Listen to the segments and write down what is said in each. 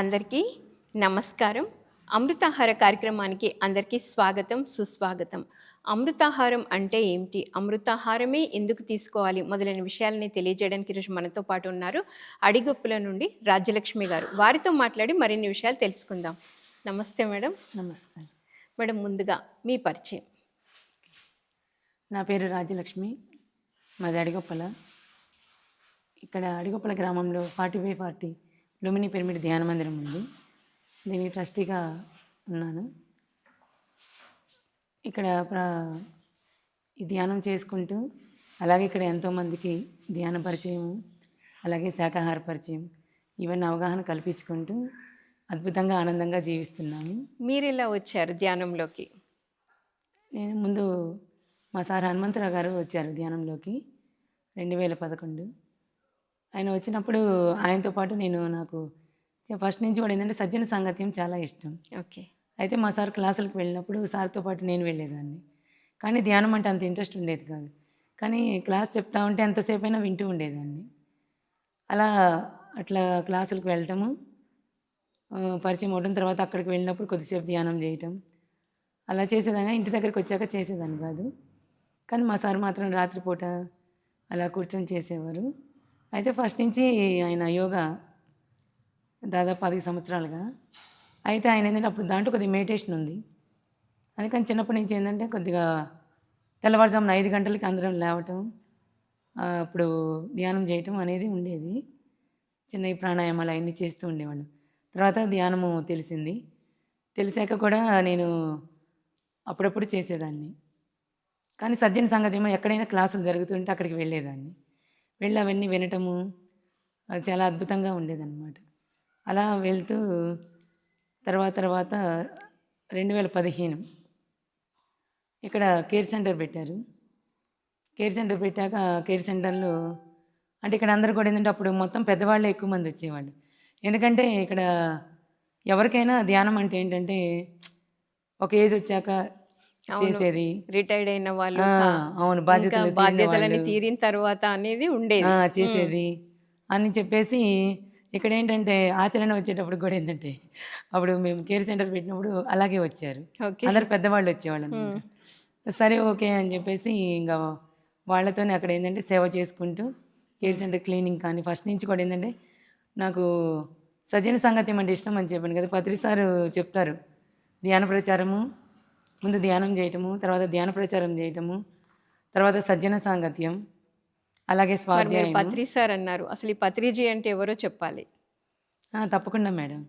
అందరికీ నమస్కారం. అమృతాహార కార్యక్రమానికి అందరికీ స్వాగతం, సుస్వాగతం. అమృతాహారం అంటే ఏమిటి? అమృతాహారమే ఎందుకు తీసుకోవాలి? మొదలైన విషయాలని తెలియజేయడానికి ఈరోజు మనతో పాటు ఉన్నారు అడిగొప్పుల నుండి రాజ్యలక్ష్మి గారు. వారితో మాట్లాడి మరిన్ని విషయాలు తెలుసుకుందాం. నమస్తే మేడం. నమస్కారం మేడం, ముందుగా మీ పరిచయం. నా పేరు రాజ్యలక్ష్మి, మాది అడిగొప్పల. ఇక్కడ అడిగొప్పల గ్రామంలో 40/40 లుమిని పిరమిడ్ ధ్యాన మందిరం ఉంది. దీనికి ట్రస్టీగా ఉన్నాను. ఇక్కడ ఈ ధ్యానం చేసుకుంటూ అలాగే ఇక్కడ ఎంతోమందికి ధ్యాన పరిచయం, అలాగే శాకాహార పరిచయం, ఇవన్నీ అవగాహన కల్పించుకుంటూ అద్భుతంగా ఆనందంగా జీవిస్తున్నాను. మీరు ఎలా వచ్చారు ధ్యానంలోకి? నేను ముందు మా సార్ హనుమంతరావు గారు వచ్చారు ధ్యానంలోకి 2011. ఆయన వచ్చినప్పుడు ఆయనతో పాటు నాకు ఫస్ట్ నుంచి కూడా ఏంటంటే సజ్జన సాంగత్యం చాలా ఇష్టం. ఓకే. అయితే మా సార్ క్లాసులకు వెళ్ళినప్పుడు సార్తో పాటు నేను వెళ్ళేదాన్ని. కానీ ధ్యానం అంటే అంత ఇంట్రెస్ట్ ఉండేది కాదు. కానీ క్లాస్ చెప్తా ఉంటే ఎంతసేపు అయినా వింటూ ఉండేదాన్ని. అట్లా క్లాసులకు వెళ్ళటము, పరిచయం అవడం, తర్వాత అక్కడికి వెళ్ళినప్పుడు కొద్దిసేపు ధ్యానం చేయటం అలా చేసేదాన్ని. ఇంటి దగ్గరికి వచ్చాక చేసేదాన్ని కాదు. కానీ మా సార్ మాత్రం రాత్రిపూట అలా కూర్చొని చేసేవారు. అయితే ఫస్ట్ నుంచి ఆయన యోగా దాదాపు 10 సంవత్సరాలుగా. అయితే ఆయన ఏంటంటే అప్పుడు దాంట్లో కొద్దిగా మెడిటేషన్ ఉంది. అందుకని చిన్నప్పటి నుంచి ఏంటంటే కొద్దిగా తెల్లవారుజామున 5 గంటలకి అందరం లేవటం, అప్పుడు ధ్యానం చేయటం అనేది ఉండేది. చిన్న ఈ ప్రాణాయామాలు అవన్నీ చేస్తూ ఉండేవాళ్ళు. తర్వాత ధ్యానము తెలిసాక కూడా నేను అప్పుడప్పుడు చేసేదాన్ని. కానీ సజ్జన సంగతి ఎక్కడైనా క్లాసులు జరుగుతుంటే అక్కడికి వెళ్ళేదాన్ని. వెళ్ళి అవన్నీ వినటము అది చాలా అద్భుతంగా ఉండేదన్నమాట. అలా వెళ్తూ తర్వాత 2015 ఇక్కడ కేర్ సెంటర్ పెట్టారు. కేర్ సెంటర్ పెట్టాక కేర్ సెంటర్లో అంటే ఇక్కడ అందరూ కూడా ఏంటంటే అప్పుడు మొత్తం పెద్దవాళ్ళే ఎక్కువ మంది వచ్చేవాళ్ళు. ఎందుకంటే ఇక్కడ ఎవరికైనా ధ్యానం అంటే ఏంటంటే ఒక ఏజ్ వచ్చాక చేసేది, రిటైర్డ్ అయిన వాళ్ళు, అవును, బాధ్యతలని తీరిన తర్వాత అనేది ఉండేది చేసేది అని చెప్పేసి ఇక్కడ ఏంటంటే ఆచరణ వచ్చేటప్పుడు కూడా ఏంటంటే అప్పుడు మేము కేర్ సెంటర్ పెట్టినప్పుడు అలాగే వచ్చారు. అందరు పెద్దవాళ్ళు వచ్చేవాళ్ళు అనమాట. సరే ఓకే అని చెప్పేసి ఇంకా వాళ్ళతోనే అక్కడ ఏంటంటే సేవ చేసుకుంటూ కేర్ సెంటర్ క్లీనింగ్ కానీ ఫస్ట్ నుంచి కూడా ఏంటంటే నాకు సజ్జన సంగత్యం అంటే ఇష్టం అని చెప్పాను కదా. పత్రి సారు చెప్తారు, ధ్యాన ప్రచారము, ముందు ధ్యానం చేయటము, తర్వాత ధ్యాన ప్రచారం చేయటము, తర్వాత సజ్జన సాంగత్యం, అలాగే స్వాధ్యాయం. పత్రి సార్ అన్నారు, అసలు ఈ పత్రిజీ అంటే ఎవరో చెప్పాలి. తప్పకుండా మేడం,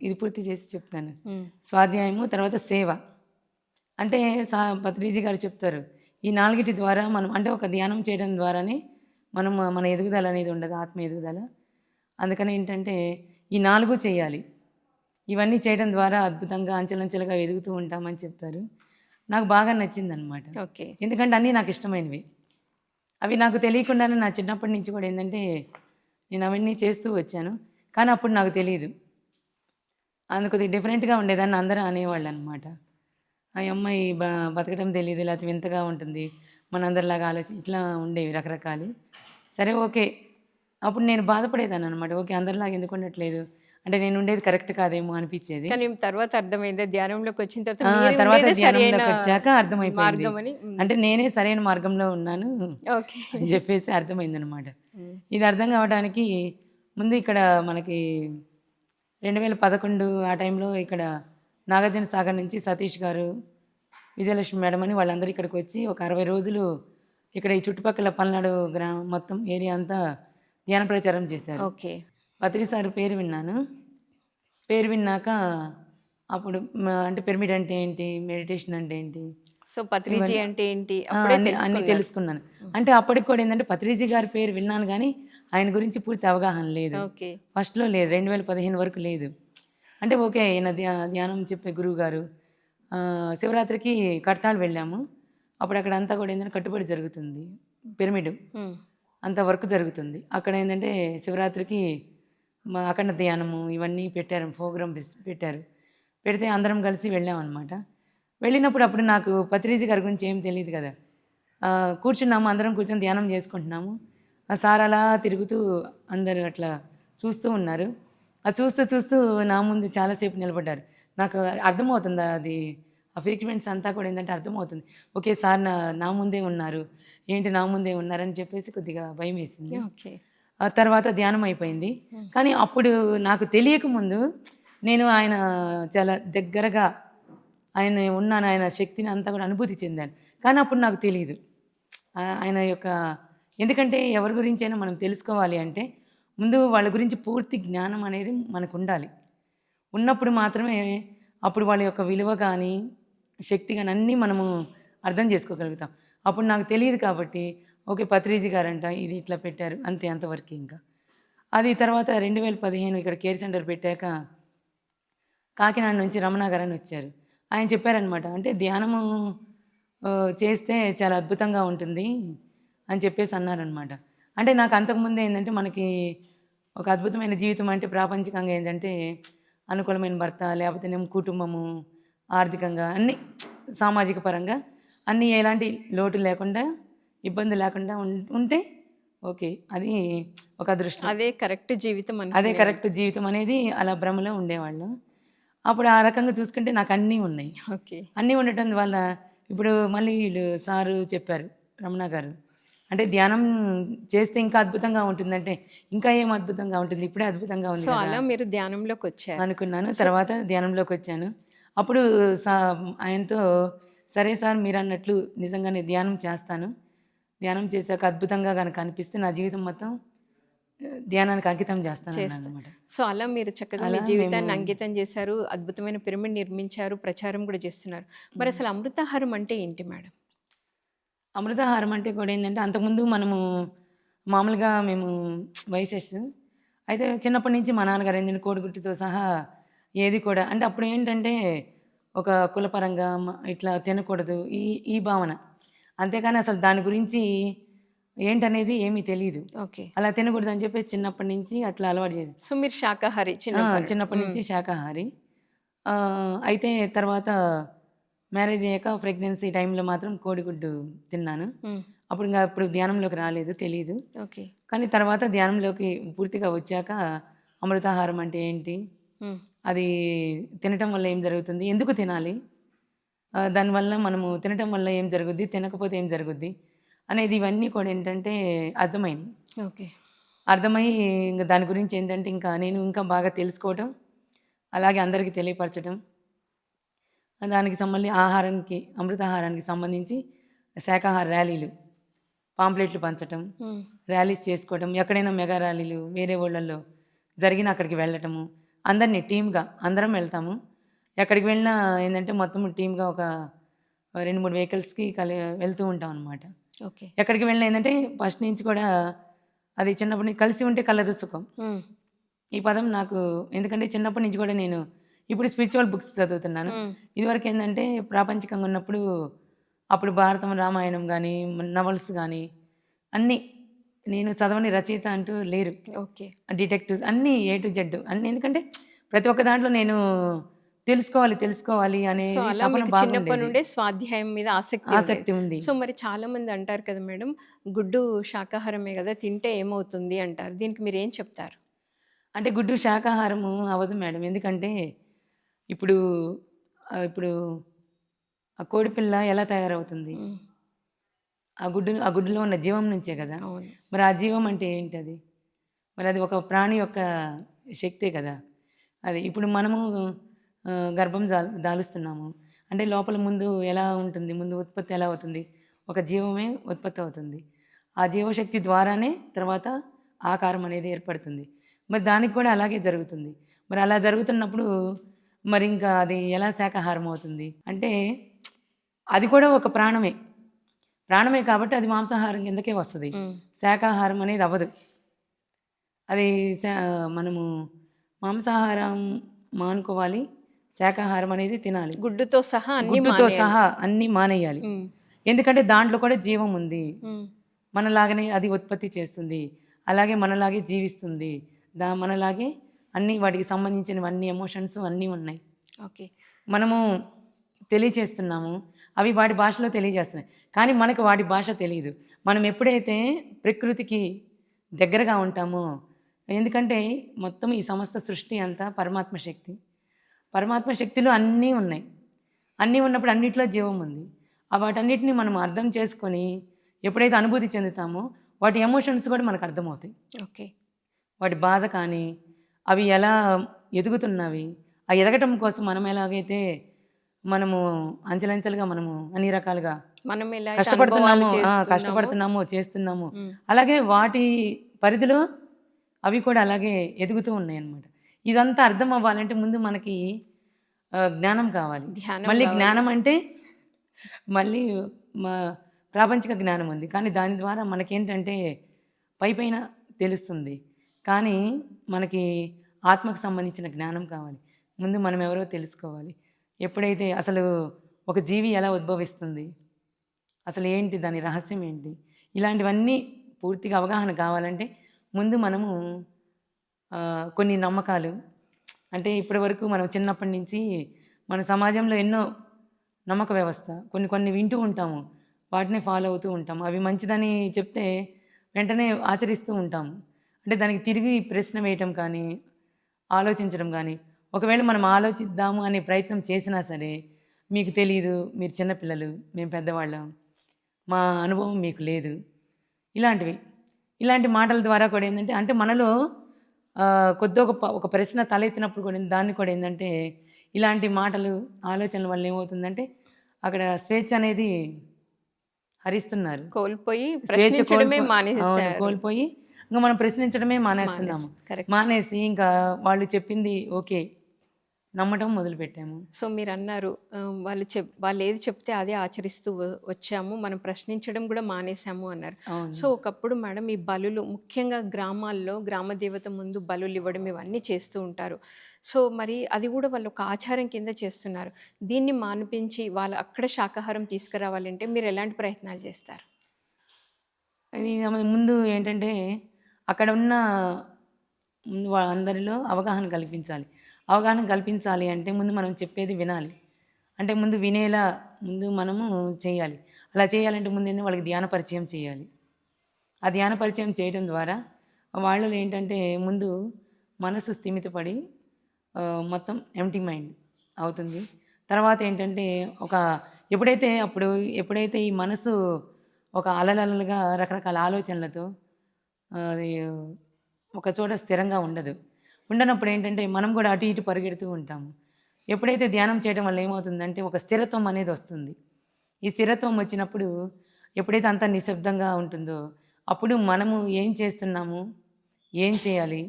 ఇది పూర్తి చేసి చెప్తాను. స్వాధ్యాయము, తర్వాత సేవ. అంటే పత్రిజీ గారు చెప్తారు, ఈ 4 ద్వారా మనం అంటే ఒక ధ్యానం చేయడం ద్వారానే మన ఎదుగుదల అనేది ఉండదు, ఆత్మ ఎదుగుదల. అందుకని ఏంటంటే ఈ 4 చేయాలి. ఇవన్నీ చేయడం ద్వారా అద్భుతంగా అంచెలంచెలుగా ఎదుగుతూ ఉంటామని చెప్తారు. నాకు బాగా నచ్చిందనమాట. ఓకే. ఎందుకంటే అన్నీ నాకు ఇష్టమైనవి. అవి నాకు తెలియకుండానే నా చిన్నప్పటి నుంచి కూడా ఏంటంటే నేను అవన్నీ చేస్తూ వచ్చాను. కానీ అప్పుడు నాకు తెలియదు. అందుకు కొద్దిగా డిఫరెంట్గా ఉండేదాన్ని. అందరూ అనేవాళ్ళు అనమాట, ఆ అమ్మాయి బతకడం తెలియదు, లేకపోతే వింతగా ఉంటుంది, మనందరిలాగా ఇట్లా ఉండేవి రకరకాలు. సరే ఓకే, అప్పుడు నేను బాధపడేదాన్ని అనమాట. ఓకే, అందరిలాగా ఎందుకు ఉండట్లేదు, అంటే నేను ఉండేది కరెక్ట్ కాదేమో అనిపించేది. కానీ తర్వాత అర్థమైంది, ధ్యానంలోకి వచ్చిన తర్వాత ధ్యానంలోకి వచ్చాక అర్థమైపోయింది, అంటే నేనే సరైన మార్గంలో ఉన్నాను అని చెప్పేసి అర్థమైందనమాట. ఇది అర్థం కావడానికి ముందు ఇక్కడ మనకి 2011 ఆ టైంలో ఇక్కడ నాగార్జున సాగర్ నుంచి సతీష్ గారు, విజయలక్ష్మి మేడం అని వాళ్ళందరూ ఇక్కడికి వచ్చి ఒక 60 రోజులు ఇక్కడ ఈ చుట్టుపక్కల పల్నాడు గ్రామం మొత్తం ఏరియా అంతా ధ్యాన ప్రచారం చేశారు. ఓకే. పత్రి సార్ పేరు విన్నాను. పేరు విన్నాక అప్పుడు అంటే పిరమిడ్ అంటే ఏంటి, మెడిటేషన్ అంటే ఏంటి, సో పత్రిజీ అంటే ఏంటి అన్నీ తెలుసుకున్నాను. అంటే అప్పటికి కూడా ఏంటంటే పత్రిజీ గారి పేరు విన్నాను కానీ ఆయన గురించి పూర్తి అవగాహన లేదు. ఫస్ట్లో లేదు, 2015 వరకు లేదు. అంటే ఓకే, ఈయన ధ్యానం చెప్పే గురువు గారు. శివరాత్రికి కడతాళ్ వెళ్ళాము. అప్పుడు అక్కడ అంతా కూడా ఏంటంటే కట్టుబడి జరుగుతుంది, పిరమిడ్ అంత వర్క్ జరుగుతుంది. అక్కడ ఏంటంటే శివరాత్రికి అఖండ ధ్యానము ఇవన్నీ పెట్టారు, ప్రోగ్రామ్ పెట్టారు. పెడితే అందరం కలిసి వెళ్ళామన్నమాట. వెళ్ళినప్పుడు అప్పుడు నాకు పత్రిజీ గారి గురించి ఏం తెలియదు కదా. కూర్చున్నాము, అందరం కూర్చొని ధ్యానం చేసుకుంటున్నాము. సార్ అలా తిరుగుతూ అందరూ అట్లా చూస్తూ ఉన్నారు. అది చూస్తూ చూస్తూ నా ముందు చాలాసేపు నిలబడ్డారు. నాకు అర్థమవుతుంది అది ఆ ఫ్రీక్వెన్సీ అంతా కూడా ఏంటంటే అర్థమవుతుంది. ఓకే. సార్ నా ముందే ఉన్నారు. ఏంటి నా ముందే ఉన్నారని చెప్పేసి కొద్దిగా భయమేసింది. ఓకే. ఆ తర్వాత ధ్యానం అయిపోయింది. కానీ అప్పుడు నాకు తెలియకముందు నేను ఆయన చాలా దగ్గరగా ఉన్నాను. ఆయన శక్తిని అంతా కూడా అనుభూతి చెందాను. కానీ అప్పుడు నాకు తెలీదు. ఆయన యొక్క ఎందుకంటే ఎవరి గురించైనా మనం తెలుసుకోవాలి అంటే ముందు వాళ్ళ గురించి పూర్తి జ్ఞానం అనేది మనకుండాలి. ఉన్నప్పుడు మాత్రమే అప్పుడు వాళ్ళ యొక్క విలువ కానీ, శక్తి గాని అన్నీ మనము అర్థం చేసుకోగలుగుతాం. అప్పుడు నాకు తెలీదు కాబట్టి ఓకే. పత్రిజీ గారంట ఇది ఇట్లా పెట్టారు. అంతే అంతవరకే ఇంకా. అది తర్వాత 2015 ఇక్కడ కేర్ సెంటర్ పెట్టాక కాకినాడ నుంచి రమణ గారని వచ్చారు. ఆయన చెప్పారనమాట. అంటే ధ్యానము చేస్తే చాలా అద్భుతంగా ఉంటుంది అని చెప్పేసి అన్నారనమాట. అంటే నాకు అంతకుముందు ఏంటంటే మనకి ఒక అద్భుతమైన జీవితం అంటే ప్రాపంచికంగా ఏంటంటే అనుకూలమైన భర్త, లేకపోతేనేమో కుటుంబము, ఆర్థికంగా అన్నీ సామాజిక పరంగా అన్నీ ఎలాంటి లోటు లేకుండా, ఇబ్బంది లేకుండా ఉంటే ఓకే. అది ఒక అదృష్టం. అదే కరెక్ట్ జీవితం అదే కరెక్ట్ జీవితం అనేది అలా భ్రమలో ఉండేవాళ్ళం. అప్పుడు ఆ రకంగా చూసుకుంటే నాకు అన్నీ ఉన్నాయి. ఓకే. అన్నీ ఉండటం వల్ల ఇప్పుడు మళ్ళీ వీళ్ళు సారు చెప్పారు రమణ గారు. అంటే ధ్యానం చేస్తే ఇంకా అద్భుతంగా ఉంటుందంటే ఇంకా ఏం అద్భుతంగా ఉంటుంది. ఇప్పుడే అద్భుతంగా ఉంది సో కదా అలా మీరు ధ్యానంలోకి వచ్చారు. అనుకున్నాను. తర్వాత ధ్యానంలోకి వచ్చాను. అప్పుడు ఆయనతో సరే సార్ మీరన్నట్లు నిజంగానే ధ్యానం చేస్తాను. ధ్యానం చేశాక అద్భుతంగా కనుక అనిపిస్తే నా జీవితం మొత్తం ధ్యానానికి అంకితం చేస్తాను అన్నమాట. సో అలా మీరు చక్కగా మీ జీవితాన్ని అంకితం చేశారు. అద్భుతమైన పిరమిడ్ నిర్మించారు. ప్రచారం కూడా చేస్తున్నారు. మరి అసలు అమృతాహారం అంటే ఏంటి మేడం? అమృతాహారం అంటే కూడా ఏంటంటే అంతకుముందు మనము మామూలుగా మేము వైశ్యస్ అయితే చిన్నప్పటి నుంచి మా నాన్నగారు ఏంటంటే కోడిగుడ్డుతో సహా ఏది కూడా అంటే అప్పుడు ఏంటంటే ఒక కులపరంగా ఇట్లా తినకూడదు ఈ ఈ భావన. అంతేకాని అసలు దాని గురించి ఏంటనేది ఏమీ తెలీదు. ఓకే. అలా తినకూడదు అని చెప్పేసి చిన్నప్పటి నుంచి అట్లా అలవాటు చేసి సో మీరు శాకాహారి చిన్నప్పటి నుంచి శాకాహారి. అయితే తర్వాత మ్యారేజ్ అయ్యాక ప్రెగ్నెన్సీ టైంలో మాత్రం కోడిగుడ్డు తిన్నాను. అప్పుడు ధ్యానంలోకి రాలేదు, తెలీదు. ఓకే. కానీ తర్వాత ధ్యానంలోకి పూర్తిగా వచ్చాక అమృతాహారం అంటే ఏంటి, అది తినటం వల్ల ఏం జరుగుతుంది, ఎందుకు తినాలి, దానివల్ల మనము తినటం వల్ల ఏం జరుగుద్ది, తినకపోతే ఏం జరుగుద్ది అనేది ఇవన్నీ కూడా ఏంటంటే అర్థమైంది. ఓకే. అర్థమై ఇంకా దాని గురించి ఏంటంటే ఇంకా నేను ఇంకా బాగా తెలుసుకోవటం, అలాగే అందరికీ తెలియపరచడం, దానికి అమృతాహారానికి సంబంధించి శాకాహార ర్యాలీలు, పాంప్లెట్లు పంచటం, ర్యాలీస్ చేసుకోవటం, ఎక్కడైనా మెగా ర్యాలీలు వేరే ఊళ్ళల్లో జరిగిన అక్కడికి వెళ్ళటము, అందరినీ టీమ్గా అందరం వెళ్తాము. ఎక్కడికి వెళ్ళినా ఏంటంటే మొత్తం టీమ్గా ఒక 2-3 వెహికల్స్కి వెళ్తూ ఉంటాం అనమాట. ఓకే. ఎక్కడికి వెళ్ళినా ఏంటంటే ఫస్ట్ నుంచి కూడా అది చిన్నప్పటి నుంచి కలిసి ఉంటే కలదు సుఖం. ఈ పదం నాకు ఎందుకంటే చిన్నప్పటి నుంచి కూడా నేను ఇప్పుడు స్పిరిచువల్ బుక్స్ చదువుతున్నాను. ఇదివరకు ఏంటంటే ప్రాపంచికంగా ఉన్నప్పుడు అప్పుడు భారతం, రామాయణం కానీ, నవల్స్ కానీ అన్నీ నేను చదవని రచయిత అంటూ లేరు. ఓకే. డిటెక్టివ్స్ అన్నీ ఏ టు జెడ్ అన్నీ. ఎందుకంటే ప్రతి ఒక్క దాంట్లో నేను తెలుసుకోవాలి అనే చిన్నప్పటి నుండే స్వాధ్యాయం మీద ఆసక్తి ఉంది. సో మరి చాలా మంది అంటారు కదా మేడం, గుడ్డు శాకాహారమే కదా, తింటే ఏమవుతుంది అంటారు. దీనికి మీరు ఏం చెప్తారు? అంటే గుడ్డు శాకాహారము అవ్వదు మేడం. ఎందుకంటే ఇప్పుడు ఆ కోడిపిల్ల ఎలా తయారవుతుంది, ఆ గుడ్డులో ఉన్న జీవం నుంచే కదా. మరి ఆ జీవం అంటే ఏంటది? మరి అది ఒక ప్రాణి యొక్క శక్తే కదా. అది ఇప్పుడు మనము గర్భం దాలుస్తున్నాము అంటే లోపల ముందు ఎలా ఉంటుంది, ముందు ఉత్పత్తి ఎలా అవుతుంది, ఒక జీవమే ఉత్పత్తి అవుతుంది. ఆ జీవశక్తి ద్వారానే తర్వాత ఆకారం అనేది ఏర్పడుతుంది. మరి దానికి కూడా అలాగే జరుగుతుంది. మరి అలా జరుగుతున్నప్పుడు మరి ఇంకా అది ఎలా శాకాహారం అవుతుంది అంటే అది కూడా ఒక ప్రాణమే కాబట్టి అది మాంసాహారం కిందకే వస్తుంది. శాకాహారం అనేది అవ్వదు. అది మనము మాంసాహారం మానుకోవాలి, శాకాహారం అనేది తినాలి. గుడ్డుతో సహా అన్నీ మానేయాలి. ఎందుకంటే దాంట్లో కూడా జీవం ఉంది. మనలాగనే అది ఉత్పత్తి చేస్తుంది, అలాగే మనలాగే జీవిస్తుంది, మనలాగే అన్నీ వాటికి సంబంధించినవన్నీ ఎమోషన్స్ అన్నీ ఉన్నాయి. ఓకే. మనము తెలియచేస్తున్నాము, అవి వాటి భాషలో తెలియజేస్తున్నాయి, కానీ మనకు వాటి భాష తెలియదు. మనం ఎప్పుడైతే ప్రకృతికి దగ్గరగా ఉంటామో ఎందుకంటే మొత్తం ఈ సమస్త సృష్టి అంతా పరమాత్మ శక్తి. పరమాత్మ శక్తిలో అన్నీ ఉన్నాయి. అన్నీ ఉన్నప్పుడు అన్నిట్లో జీవం ఉంది. వాటన్నిటిని మనం అర్థం చేసుకొని ఎప్పుడైతే అనుభూతి చెందుతామో వాటి ఎమోషన్స్ కూడా మనకు అర్థమవుతాయి. ఓకే. వాటి బాధ కానీ, అవి ఎలా ఎదుగుతున్నవి, ఆ ఎదగటం కోసం మనం ఎలాగైతే మనము అంచెలంచెలుగా మనము అన్ని రకాలుగా మనం ఎలా కష్టపడుతున్నామో కష్టపడుతున్నామో చేస్తున్నామో అలాగే వాటి పరిధిలో అవి కూడా అలాగే ఎదుగుతూ ఉన్నాయి అన్నమాట. ఇదంతా అర్థం అవ్వాలంటే ముందు మనకి జ్ఞానం కావాలి. మళ్ళీ జ్ఞానం అంటే మళ్ళీ ప్రాపంచిక జ్ఞానం ఉంది, కానీ దాని ద్వారా మనకేంటంటే పైపైన తెలుస్తుంది. కానీ మనకి ఆత్మకు సంబంధించిన జ్ఞానం కావాలి. ముందు మనం ఎవరో తెలుసుకోవాలి. ఎప్పుడైతే అసలు ఒక జీవి ఎలా ఉద్భవిస్తుంది, అసలు ఏంటి దాని రహస్యం ఏంటి, ఇలాంటివన్నీ పూర్తిగా అవగాహన కావాలంటే ముందు మనము కొన్ని నమ్మకాలు, అంటే ఇప్పటి వరకు మనం చిన్నప్పటి నుంచి మన సమాజంలో ఎన్నో నమ్మక వ్యవస్థ కొన్ని వింటూ ఉంటాము, వాటిని ఫాలో అవుతూ ఉంటాము. అవి మంచిదని చెప్తే వెంటనే ఆచరిస్తూ ఉంటాము. అంటే దానికి తిరిగి ప్రశ్న వేయటం కానీ ఆలోచించడం కానీ, ఒకవేళ మనం ఆలోచిద్దాము అనే ప్రయత్నం చేసినా సరే మీకు తెలియదు, మీరు చిన్నపిల్లలు, మేము పెద్దవాళ్ళం, మా అనుభవం మీకు లేదు, ఇలాంటి మాటల ద్వారా కూడా ఏంటంటే అంటే మనలో కొద్ది ఒక ప్రశ్న తలెత్తినప్పుడు కూడా దాన్ని కూడా ఏంటంటే ఇలాంటి మాటలు ఆలోచనల వల్ల ఏమవుతుందంటే అక్కడ స్వేచ్ఛ అనేది హరిస్తున్నారు, కోల్పోయి కోల్పోయి ఇంకా మనం ప్రశ్నించడమే మానేస్తున్నాము. మానేసి ఇంకా వాళ్ళు చెప్పింది ఓకే నమ్మటం మొదలుపెట్టాము. సో మీరు అన్నారు వాళ్ళు ఏది చెప్తే అదే ఆచరిస్తూ వచ్చాము, మనం ప్రశ్నించడం కూడా మానేసాము అన్నారు. సో ఒకప్పుడు మేడం ఈ బలులు ముఖ్యంగా గ్రామాల్లో గ్రామ దేవత ముందు బలులు ఇవ్వడం ఇవన్నీ చేస్తూ ఉంటారు. సో మరి అది కూడా వాళ్ళు ఒక ఆచారం కింద చేస్తున్నారు. దీన్ని మానిపించి వాళ్ళు అక్కడ శాకాహారం తీసుకురావాలంటే మీరు ఎలాంటి ప్రయత్నాలు చేస్తారు? అది ముందు ఏంటంటే అక్కడ ఉన్న ముందు అందరిలో అవగాహన కల్పించాలి అంటే ముందు మనం చెప్పేది వినాలి. అంటే ముందు వినేలా ముందు మనము చేయాలి. అలా చేయాలంటే ముందు ఏంటంటే వాళ్ళకి ధ్యాన పరిచయం చేయాలి. ఆ ధ్యాన పరిచయం చేయడం ద్వారా వాళ్ళలో ఏంటంటే ముందు మనసు స్థిమితపడి మొత్తం ఎంప్టీ మైండ్ అవుతుంది. తర్వాత ఏంటంటే ఎప్పుడైతే ఈ మనసు ఒక అలలలుగా రకరకాల ఆలోచనలతో అది ఒక చోట స్థిరంగా ఉండనప్పుడు ఏంటంటే మనం కూడా అటు ఇటు పరిగెడుతూ ఉంటాము. ఎప్పుడైతే ధ్యానం చేయడం వల్ల ఏమవుతుందంటే ఒక స్థిరత్వం అనేది వస్తుంది. ఈ స్థిరత్వం వచ్చినప్పుడు ఎప్పుడైతే అంతా నిశ్శబ్దంగా ఉంటుందో అప్పుడు మనము ఏం చేస్తున్నాము, ఏం చేయాలి,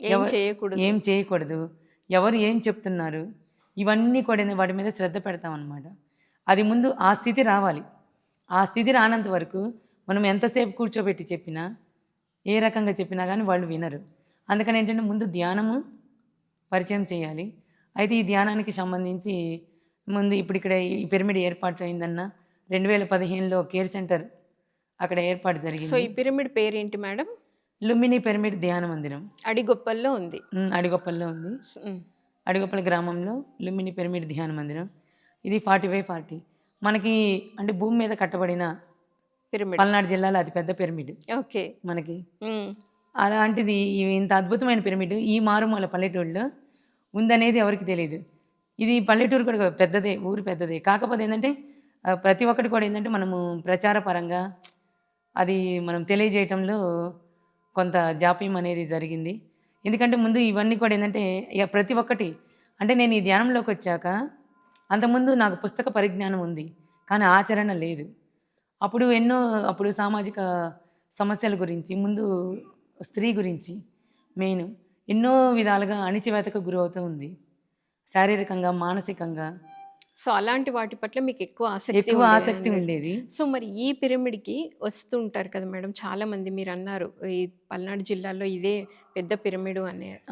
ఏం చేయకూడదు, ఎవరు ఏం చెప్తున్నారు, ఇవన్నీ కూడా వాటి మీద శ్రద్ధ పెడతాం అన్నమాట. అది ముందు ఆ స్థితి రావాలి. ఆ స్థితి రానంత వరకు మనం ఎంతసేపు కూర్చోబెట్టి చెప్పినా ఏ రకంగా చెప్పినా కానీ వాళ్ళు వినరు. అందుకని ఏంటంటే ముందు ధ్యానము పరిచయం చేయాలి. అయితే ఈ ధ్యానానికి సంబంధించి ముందు ఇక్కడ ఈ పిరమిడ్ ఏర్పాటు అయిందన్న 2015లో కేర్ సెంటర్ అక్కడ ఏర్పాటు జరిగింది. సో ఈ పిరమిడ్ పేరేంటి మేడం? లుంబిని పిరమిడ్ ధ్యాన మందిరం అడిగొప్పల్లో ఉంది. అడిగొప్పల గ్రామంలో లుంబిని పిరమిడ్ ధ్యాన మందిరం. ఇది 40/40 మనకి అంటే భూమి మీద కట్టబడిన పిరమిడ్, పల్నాడు జిల్లాలో అతిపెద్ద పిరమిడ్. ఓకే, మనకి అలాంటిది ఇంత అద్భుతమైన పిరమిడ్ ఈ మారుమూల పల్లెటూరులో ఉందనేది ఎవరికి తెలియదు. ఇది పల్లెటూరు కూడా పెద్దదే, ఊరు పెద్దదే. కాకపోతే ఏంటంటే ప్రతి ఒక్కటి కూడా ఏంటంటే మనము ప్రచార పరంగా అది మనం తెలియజేయటంలో కొంత జాప్యం అనేది జరిగింది. ఎందుకంటే ముందు ఇవన్నీ కూడా ఏంటంటే ప్రతి ఒక్కటి అంటే నేను ఈ ధ్యానంలోకి వచ్చాక అంతకుముందు నాకు పుస్తక పరిజ్ఞానం ఉంది, కానీ ఆచరణ లేదు. అప్పుడు సామాజిక సమస్యల గురించి, ముందు స్త్రీ గురించి మెయిన్ ఎన్నో విధాలుగా అణిచివేతకు గురవుతూ ఉంది, శారీరకంగా, మానసికంగా. సో అలాంటి వాటి పట్ల మీకు ఎక్కువ ఆసక్తి ఉండేది. సో మరి ఈ పిరమిడ్కి వస్తూ ఉంటారు కదా మేడం చాలామంది, మీరు అన్నారు ఈ పల్నాడు జిల్లాలో ఇదే పెద్ద పిరమిడ్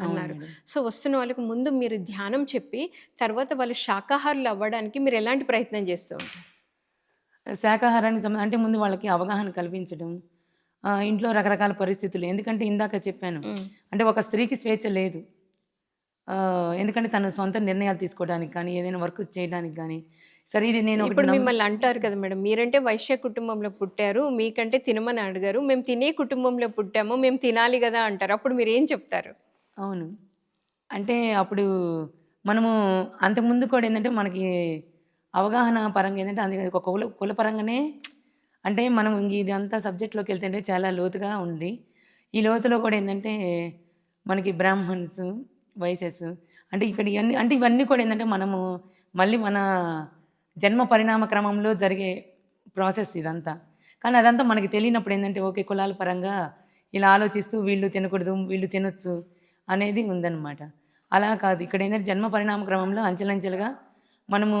అన్నారు. సో వస్తున్న వాళ్ళకి ముందు మీరు ధ్యానం చెప్పి తర్వాత వాళ్ళు శాకాహారులు అవ్వడానికి మీరు ఎలాంటి ప్రయత్నం చేస్తూ ఉంటారు? శాకాహారానికి సంబంధించి అంటే ముందు వాళ్ళకి అవగాహన కల్పించడం, ఇంట్లో రకరకాల పరిస్థితులు. ఎందుకంటే ఇందాక చెప్పాను అంటే ఒక స్త్రీకి స్వేచ్ఛ లేదు. ఎందుకంటే తను సొంత నిర్ణయాలు తీసుకోవడానికి కానీ, ఏదైనా వర్క్ చేయడానికి కానీ, సరే ఇది నేను ఒకటి ఇప్పుడు మిమ్మల్ని అంటారు కదా మేడం, మీరంటే వైశ్య కుటుంబంలో పుట్టారు. మీకంటే తినమని అడిగారు. మేము తినే కుటుంబంలో పుట్టాము. మేము తినాలి గదా అంటారు. అప్పుడు మీరేం చెప్తారు? అవును. అంటే అప్పుడు మనము అంతకుముందు కూడా ఏందంటే మనకి అవగాహన పరంగా ఏందంటే అందుకే ఒక కుల పరంగానే అంటే మనం ఇంక ఇదంతా సబ్జెక్ట్‌లోకి వెళ్తుంటే చాలా లోతుగా ఉంది. ఈ లోతులో కూడా ఏందంటే మనకి బ్రాహ్మణ్స్, వైశ్యస్ అంటే ఇక్కడ ఇయన్నీ అంటే ఇవన్నీ కూడా ఏందంటే మనము మళ్ళీ మన జన్మ పరిణామ క్రమంలో జరిగే ప్రాసెస్ ఇదంతా. కానీ అదంతా మనకి తెలియనప్పుడు ఏందంటే ఓకే. కులాల పరంగా ఇలా ఆలోచిస్తూ వీళ్ళు తినకూడదు, వీళ్ళు తినొచ్చు అనేది ఉందన్నమాట. అలా కాదు. ఇక్కడేంటంటే జన్మ పరిణామ క్రమంలో అంచెలంచెలుగా మనము,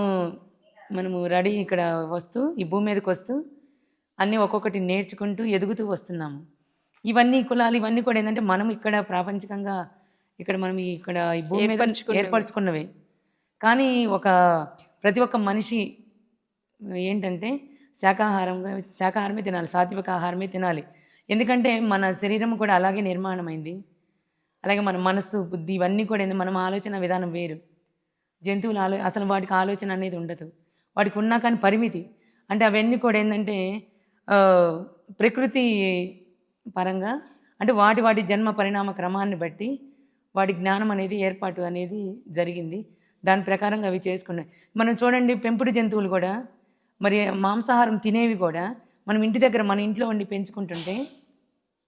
మనము రెడీ ఇక్కడ వస్తూ ఈ భూమి మీదకొస్తూ అన్నీ ఒక్కొక్కటి నేర్చుకుంటూ ఎదుగుతూ వస్తున్నాము. ఇవన్నీ కులాలు ఇవన్నీ కూడా ఏందంటే మనం ఇక్కడ ప్రాపంచికంగా ఇక్కడ మనం ఇక్కడ ఈ భూమి మీద ఏర్పరచుకున్నవే. కానీ ప్రతి ఒక్క మనిషి ఏంటంటే శాకాహారమే తినాలి. సాత్విక ఆహారమే తినాలి. ఎందుకంటే మన శరీరం కూడా అలాగే నిర్మాణమైంది. అలాగే మన మనస్సు, బుద్ధి ఇవన్నీ కూడా మనం ఆలోచన విధానం వేరు. జంతువులు అసలు వాటికి ఆలోచన అనేది ఉండదు. వాటికి ఉన్నా కానీ పరిమితి. అంటే అవన్నీ కూడా ఏందంటే ప్రకృతి పరంగా అంటే వాటి జన్మ పరిణామ క్రమాన్ని బట్టి వాటి జ్ఞానం అనేది ఏర్పాటు అనేది జరిగింది. దాని ప్రకారంగా అవి చేసుకున్నాయి. మనం చూడండి పెంపుడు జంతువులు కూడా మరి మాంసాహారం తినేవి కూడా మనం ఇంటి దగ్గర మన ఇంట్లో వండి పెంచుకుంటుంటే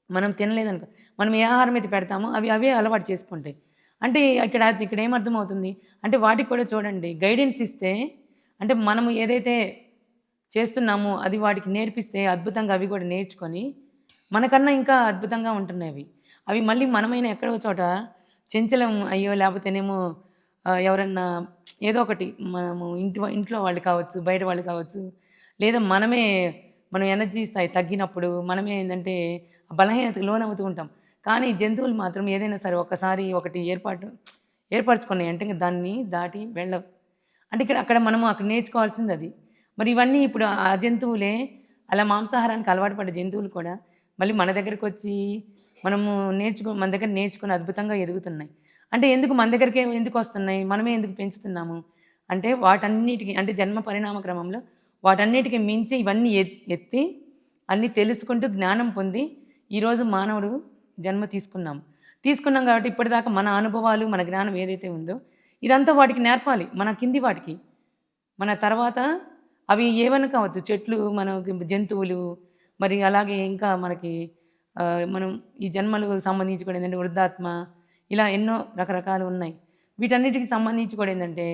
మనం తినలేదనుకో మనం ఏ ఆహారం అయితే పెడతామో అవే అలవాటు చేసుకుంటాయి. అంటే ఇక్కడ ఏమర్థమవుతుంది అంటే వాటికి కూడా చూడండి గైడెన్స్ ఇస్తే అంటే మనం ఏదైతే చేస్తున్నామో అది వాటికి నేర్పిస్తే అద్భుతంగా అవి కూడా నేర్చుకొని మనకన్నా ఇంకా అద్భుతంగా ఉంటున్నాయి అవి. అవి మళ్ళీ మనమైనా ఎక్కడో చోట చెంచలం అయ్యో లేకపోతేనేమో ఎవరన్నా ఏదో ఒకటి మనము ఇంట్లో వాళ్ళు కావచ్చు, బయట వాళ్ళు కావచ్చు, లేదా మనం ఎనర్జీ స్థాయి తగ్గినప్పుడు మనమే ఏంటంటే బలహీనతకు లోనవుతూ ఉంటాం. కానీ జంతువులు మాత్రం ఏదైనా సరే ఒకసారి ఒకటి ఏర్పరచుకున్నాయి అంటే దాన్ని దాటి వెళ్ళవు. అంటే అక్కడ మనము అక్కడ నేర్చుకోవాల్సింది అది. మరి ఇవన్నీ ఇప్పుడు ఆ జంతువులే అలా మాంసాహారానికి అలవాటు పడ్డ జంతువులు కూడా మళ్ళీ మన దగ్గరికి వచ్చి మన దగ్గర నేర్చుకుని అద్భుతంగా ఎదుగుతున్నాయి. అంటే ఎందుకు మన దగ్గరికే ఎందుకు వస్తున్నాయి, మనమే ఎందుకు పెంచుతున్నాము అంటే వాటన్నిటికీ అంటే జన్మ పరిణామ క్రమంలో వాటన్నిటికీ మించి ఇవన్నీ ఎత్తి అన్నీ తెలుసుకుంటూ జ్ఞానం పొంది ఈరోజు మానవుడు జన్మ తీసుకున్నాం కాబట్టి ఇప్పటిదాకా మన అనుభవాలు మన జ్ఞానం ఏదైతే ఉందో ఇదంతా వాటికి నేర్పాలి. మన కింది వాటికి మన తర్వాత అవి ఏవైనా కావచ్చు, చెట్లు, మనకి జంతువులు, మరి అలాగే ఇంకా మనకి మనం ఈ జన్మలకు సంబంధించి కూడా ఏంటంటే వృద్ధాత్మ ఇలా ఎన్నో రకరకాలు ఉన్నాయి. వీటన్నిటికి సంబంధించి కూడా ఏంటంటే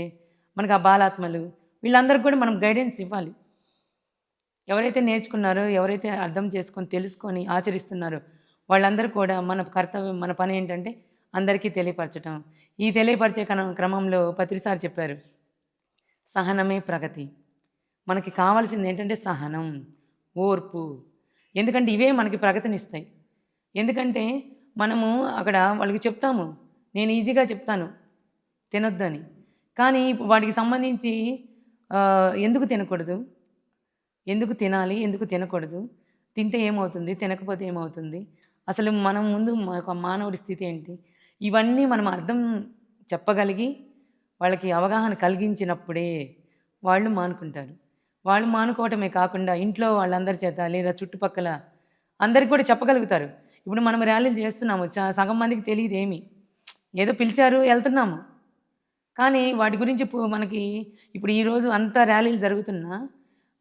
మనకు ఆ బాలాత్మలు వీళ్ళందరికీ కూడా మనం గైడెన్స్ ఇవ్వాలి. ఎవరైతే నేర్చుకున్నారో, ఎవరైతే అర్థం చేసుకొని తెలుసుకొని ఆచరిస్తున్నారో వాళ్ళందరూ కూడా మన కర్తవ్యం, మన పని ఏంటంటే అందరికీ తెలియపరచడం. ఈ తెలియపరిచే క్రమంలో పత్రిసారి చెప్పారు, సహనమే ప్రగతి. మనకి కావాల్సింది ఏంటంటే సహనం, ఓర్పు. ఎందుకంటే ఇవే మనకి ప్రగతినిస్తాయి. ఎందుకంటే మనము అక్కడ వాళ్ళకి చెప్తాము, నేను ఈజీగా చెప్తాను తినొద్దని, కానీ వాటికి సంబంధించి ఎందుకు తినకూడదు, ఎందుకు తినాలి, ఎందుకు తినకూడదు, తింటే ఏమవుతుంది, తినకపోతే ఏమవుతుంది, అసలు మనం ముందు మానవుడి స్థితి ఏంటి, ఇవన్నీ మనం అర్థం చెప్పగలిగి వాళ్ళకి అవగాహన కలిగించినప్పుడే వాళ్ళు మానుకుంటారు. వాళ్ళు మానుకోవటమే కాకుండా ఇంట్లో వాళ్ళందరి చేత లేదా చుట్టుపక్కల అందరికి కూడా చెప్పగలుగుతారు. ఇప్పుడు మనం ర్యాలీలు చేస్తున్నాము, సగం మందికి తెలియదు ఏమి, ఏదో పిలిచారు వెళ్తున్నాము. కానీ వాటి గురించి మనకి ఇప్పుడు ఈరోజు అంతా ర్యాలీలు జరుగుతున్నా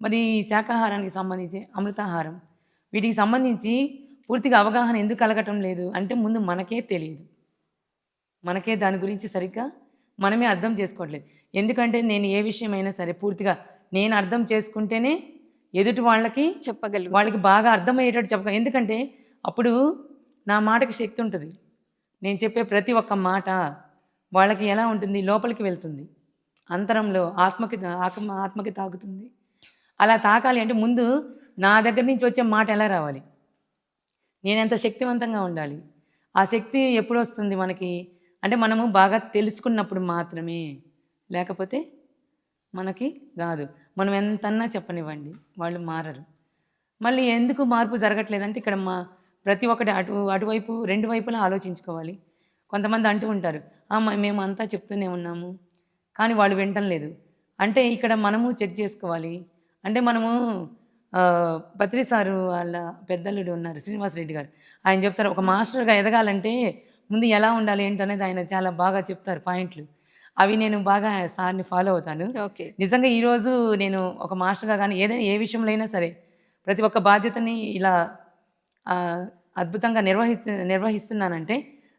మరి శాకాహారానికి సంబంధించి అమృతాహారం వీటికి సంబంధించి పూర్తిగా అవగాహన ఎందుకు కలగటం లేదు అంటే ముందు మనకే తెలియదు. మనకే దాని గురించి సరిగ్గా మనమే అర్థం చేసుకోవట్లేదు. ఎందుకంటే నేను ఏ విషయమైనా సరే పూర్తిగా నేను అర్థం చేసుకుంటేనే ఎదుటి వాళ్ళకి బాగా అర్థమయ్యేటట్టు చెప్పగలను. ఎందుకంటే అప్పుడు నా మాటకి శక్తి ఉంటుంది. నేను చెప్పే ప్రతి ఒక్క మాట వాళ్ళకి ఎలా ఉంటుంది, లోపలికి వెళ్తుంది, అంతరంలో ఆత్మకి తాకుతుంది. అలా తాకాలి అంటే ముందు నా దగ్గర నుంచి వచ్చే మాట ఎలా రావాలి, నేను ఎంత శక్తివంతంగా ఉండాలి. ఆ శక్తి ఎప్పుడు వస్తుంది మనకి అంటే మనము బాగా తెలుసుకున్నప్పుడు మాత్రమే, లేకపోతే మనకి రాదు. మనం ఎంతన్నా చెప్పనివ్వండి వాళ్ళు మారరు. మళ్ళీ ఎందుకు మార్పు జరగట్లేదంటే ఇక్కడ ప్రతి ఒక్కటి అటువైపు రెండు వైపులా ఆలోచించుకోవాలి. కొంతమంది అంటూ ఉంటారు, మేము అంతా చెప్తూనే ఉన్నాము కానీ వాళ్ళు వినటం లేదు అంటే ఇక్కడ మనము చెక్ చేసుకోవాలి. అంటే మనము పత్రి సారు వాళ్ళ పెద్దల్లుడు ఉన్నారు శ్రీనివాసరెడ్డి గారు. ఆయన చెప్తారు ఒక మాస్టర్‌గా ఎదగాలంటే ముందు ఎలా ఉండాలి ఏంటనేది ఆయన చాలా బాగా చెప్తారు పాయింట్లు. అవి నేను బాగా సార్‌ని ఫాలో అవుతాను. ఓకే. నిజంగా ఈరోజు నేను ఒక మాస్టర్‌గా గానీ ఏదైనా ఏ విషయంలో అయినా సరే ప్రతి ఒక్క బాధ్యతని ఇలా అద్భుతంగా నిర్వహిస్తున్నానంటే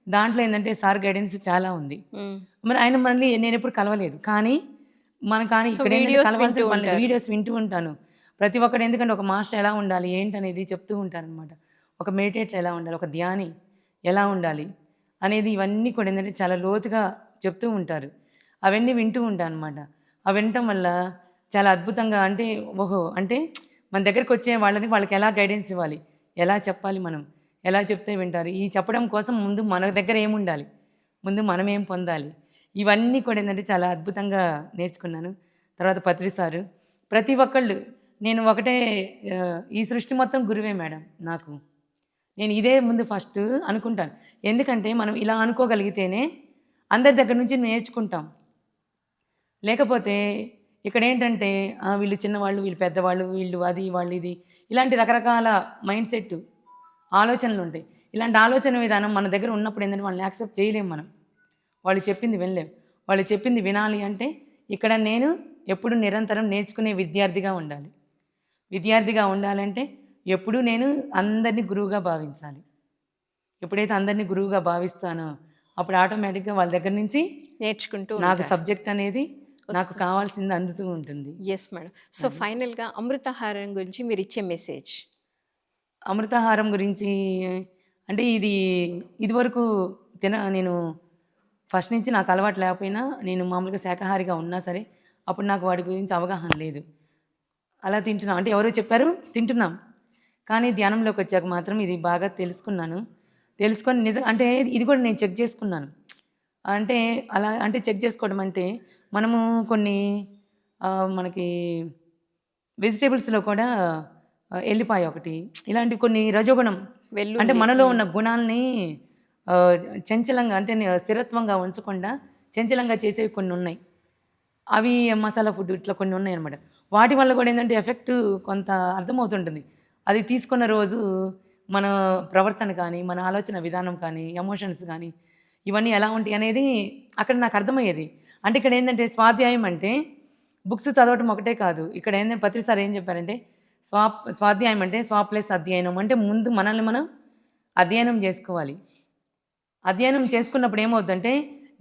దాంట్లో ఏందంటే సార్ గైడెన్స్ చాలా ఉంది. మరి ఆయన మళ్ళీ నేనెప్పుడు కలవలేదు. కానీ ఇక్కడ ఏంటంటే కలవాల్సిన పని లేదు. వీడియోస్ వింటూ ఉంటాను. ప్రతి ఒక్కడు ఎందుకంటే ఒక మాస్టర్ ఎలా ఉండాలి ఏంటనేది చెప్తూ ఉంటారనమాట. ఒక మెడిటేటర్ ఎలా ఉండాలి, ఒక ధ్యాని ఎలా ఉండాలి అనేది ఇవన్నీ కూడా ఏంటంటే చాలా లోతుగా చెప్తూ ఉంటారు. అవన్నీ వింటూ ఉంటానన్నమాట. అవి వినటం వల్ల చాలా అద్భుతంగా అంటే ఓహో! అంటే మన దగ్గరికి వచ్చే వాళ్ళకి ఎలా గైడెన్స్ ఇవ్వాలి, ఎలా చెప్పాలి మనం, ఎలా చెప్తే వింటారు. ఈ చెప్పడం కోసం ముందు మన దగ్గర ఏముండాలి, ముందు మనం ఏం పొందాలి, ఇవన్నీ కూడా ఏంటంటే చాలా అద్భుతంగా నేర్చుకున్నాను. తర్వాత పత్రి సారు ప్రతి ఒక్కళ్ళు నేను ఒకటే ఈ సృష్టి మొత్తం గురువే మేడం నాకు. నేను ఇదే ముందు ఫస్ట్ అనుకుంటాను. ఎందుకంటే మనం ఇలా అనుకోగలిగితేనే అందరి దగ్గర నుంచి నేర్చుకుంటాం. లేకపోతే ఇక్కడ ఏంటంటే వీళ్ళు చిన్నవాళ్ళు, వీళ్ళు పెద్దవాళ్ళు, వీళ్ళు అది, వాళ్ళు ఇది, ఇలాంటి రకరకాల మైండ్ సెట్ ఆలోచనలు ఉంటాయి. ఇలాంటి ఆలోచన విధానం మన దగ్గర ఉన్నప్పుడు ఏంటంటే వాళ్ళని యాక్సెప్ట్ చేయలేము మనం. వాళ్ళు చెప్పింది వినలేము. వాళ్ళు చెప్పింది వినాలి అంటే ఇక్కడ నేను ఎప్పుడు నిరంతరం నేర్చుకునే విద్యార్థిగా ఉండాలి. విద్యార్థిగా ఉండాలంటే ఎప్పుడూ నేను అందరినీ గురువుగా భావించాలి. ఎప్పుడైతే అందరినీ గురువుగా భావిస్తానో అప్పుడు ఆటోమేటిక్గా వాళ్ళ దగ్గర నుంచి నేర్చుకుంటూ నాకు సబ్జెక్ట్ అనేది నాకు కావాల్సింది అందుతూ ఉంటుంది. Yes madam. సో ఫైనల్గా అమృతాహారం గురించి మీరు ఇచ్చే మెసేజ్. అమృతాహారం గురించి అంటే ఇదివరకు నేను ఫస్ట్ నుంచి నాకు అలవాటు లేకపోయినా నేను మామూలుగా శాకాహారిగా ఉన్నా సరే అప్పుడు నాకు వాటి గురించి అవగాహన లేదు. అలా తింటున్నాం అంటే ఎవరో చెప్పారు తింటున్నాం. కానీ ధ్యానంలోకి వచ్చాక మాత్రం ఇది బాగా తెలుసుకొని నిజంగా అంటే ఇది కూడా నేను చెక్ చేసుకున్నాను. అంటే అలా అంటే చెక్ చేసుకోవడం అంటే మనము కొన్ని మనకి వెజిటేబుల్స్లో కూడా ఎల్లిపాయ ఒకటి ఇలాంటి కొన్ని రజోగుణం అంటే మనలో ఉన్న గుణాలని చంచలంగా అంటే స్థిరత్వంగా ఉంచకుండా చంచలంగా చేసేవి కొన్ని ఉన్నాయి. అవి మసాలా ఫుడ్ ఇట్లా కొన్ని ఉన్నాయి అనమాట. వాటి వల్ల కూడా ఏంటంటే ఎఫెక్ట్ కొంత అర్థమవుతుంటుంది. అది తీసుకున్న రోజు మన ప్రవర్తన కానీ, మన ఆలోచన విధానం కానీ, ఎమోషన్స్ కానీ ఇవన్నీ ఎలా ఉంటాయి అనేది అక్కడ నాకు అర్థమయ్యేది. అంటే ఇక్కడ ఏంటంటే స్వాధ్యాయం అంటే బుక్స్ చదవటం ఒకటే కాదు. ఇక్కడ ఏంటంటే పత్రి సార్ ఏం చెప్పారంటే స్వాధ్యాయం అంటే ప్లస్ అధ్యయనం అంటే ముందు మనల్ని మనం అధ్యయనం చేసుకోవాలి. అధ్యయనం చేసుకున్నప్పుడు ఏమవుద్దంటే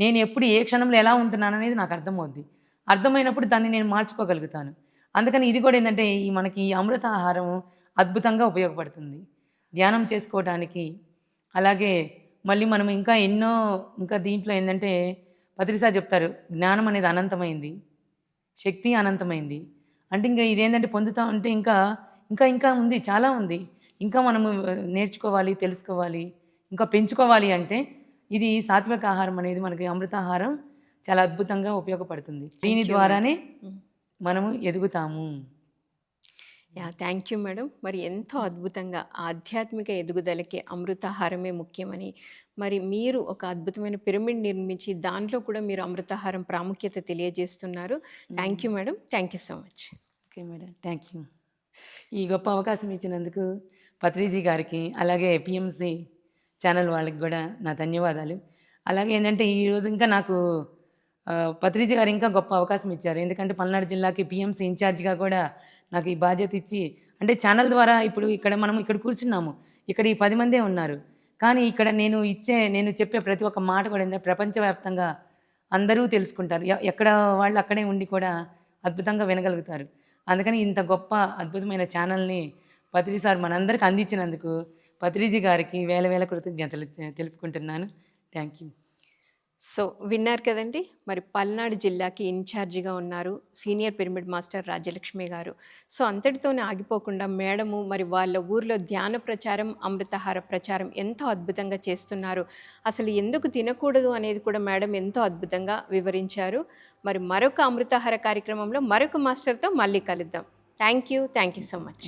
నేను ఎప్పుడు ఏ క్షణంలో ఎలా ఉంటున్నాను అనేది నాకు అర్థమవుద్ది. అర్థమైనప్పుడు దాన్ని నేను మార్చుకోగలుగుతాను. అందుకని ఇది కూడా ఏంటంటే మనకి ఈ అమృత ఆహారం అద్భుతంగా ఉపయోగపడుతుంది ధ్యానం చేసుకోవడానికి. అలాగే మళ్ళీ మనం ఇంకా దీంట్లో ఏంటంటే పత్రి సార్ చెప్తారు జ్ఞానం అనేది అనంతమైంది, శక్తి అనంతమైంది. అంటే ఇంకా ఇదేంటంటే పొందుతా ఉంటే ఇంకా ఉంది, చాలా ఉంది. ఇంకా మనము నేర్చుకోవాలి, తెలుసుకోవాలి, ఇంకా పెంచుకోవాలి అంటే ఇది సాత్విక ఆహారం అనేది మనకి అమృతాహారం చాలా అద్భుతంగా ఉపయోగపడుతుంది. దీని ద్వారానే మనము ఎదుగుతాము. Thank you madam. మరి ఎంతో అద్భుతంగా ఆధ్యాత్మిక ఎదుగుదలకి అమృతాహారమే ముఖ్యమని, మరి మీరు ఒక అద్భుతమైన పిరమిడ్ నిర్మించి దాంట్లో కూడా మీరు అమృతాహారం ప్రాముఖ్యత తెలియజేస్తున్నారు. Thank you madam. Thank you so much. Okay madam, thank you. ఈ గొప్ప అవకాశం ఇచ్చినందుకు పత్రిజీ గారికి అలాగే పిఎంసి ఛానల్ వాళ్ళకి కూడా నా ధన్యవాదాలు. అలాగే ఏంటంటే ఈరోజు ఇంకా నాకు పత్రిజీ గారు ఇంకా గొప్ప అవకాశం ఇచ్చారు. ఎందుకంటే పల్నాడు జిల్లాకి పిఎంసి ఇన్ఛార్జిగా కూడా నాకు ఈ బాధ్యత ఇచ్చి అంటే ఛానల్ ద్వారా ఇప్పుడు మనం ఇక్కడ కూర్చున్నాము, ఇక్కడ ఈ 10 మందే ఉన్నారు. కానీ ఇక్కడ నేను చెప్పే ప్రతి ఒక్క మాట కూడా ఏంటంటే ప్రపంచవ్యాప్తంగా అందరూ తెలుసుకుంటారు. ఎక్కడ వాళ్ళు అక్కడే ఉండి కూడా అద్భుతంగా వినగలుగుతారు. అందుకని ఇంత గొప్ప అద్భుతమైన ఛానల్ని పత్రి సార్ మనందరికీ అందించినందుకు పత్రిజీ గారికి వేల కృతజ్ఞతలు తెలుపుకుంటున్నాను. Thank you. సో విన్నారు కదండి, మరి పల్నాడు జిల్లాకి ఇన్ఛార్జిగా ఉన్నారు సీనియర్ పిరమిడ్ మాస్టర్ రాజ్యలక్ష్మి గారు. సో అంతటితోనే ఆగిపోకుండా మేడము మరి వాళ్ళ ఊర్లో ధ్యాన ప్రచారం, అమృతాహార ప్రచారం ఎంతో అద్భుతంగా చేస్తున్నారు. అసలు ఎందుకు తినకూడదు అనేది కూడా మేడం ఎంతో అద్భుతంగా వివరించారు. మరి మరొక అమృతాహార కార్యక్రమంలో మరొక మాస్టర్తో మళ్ళీ కలుద్దాం. Thank you so much.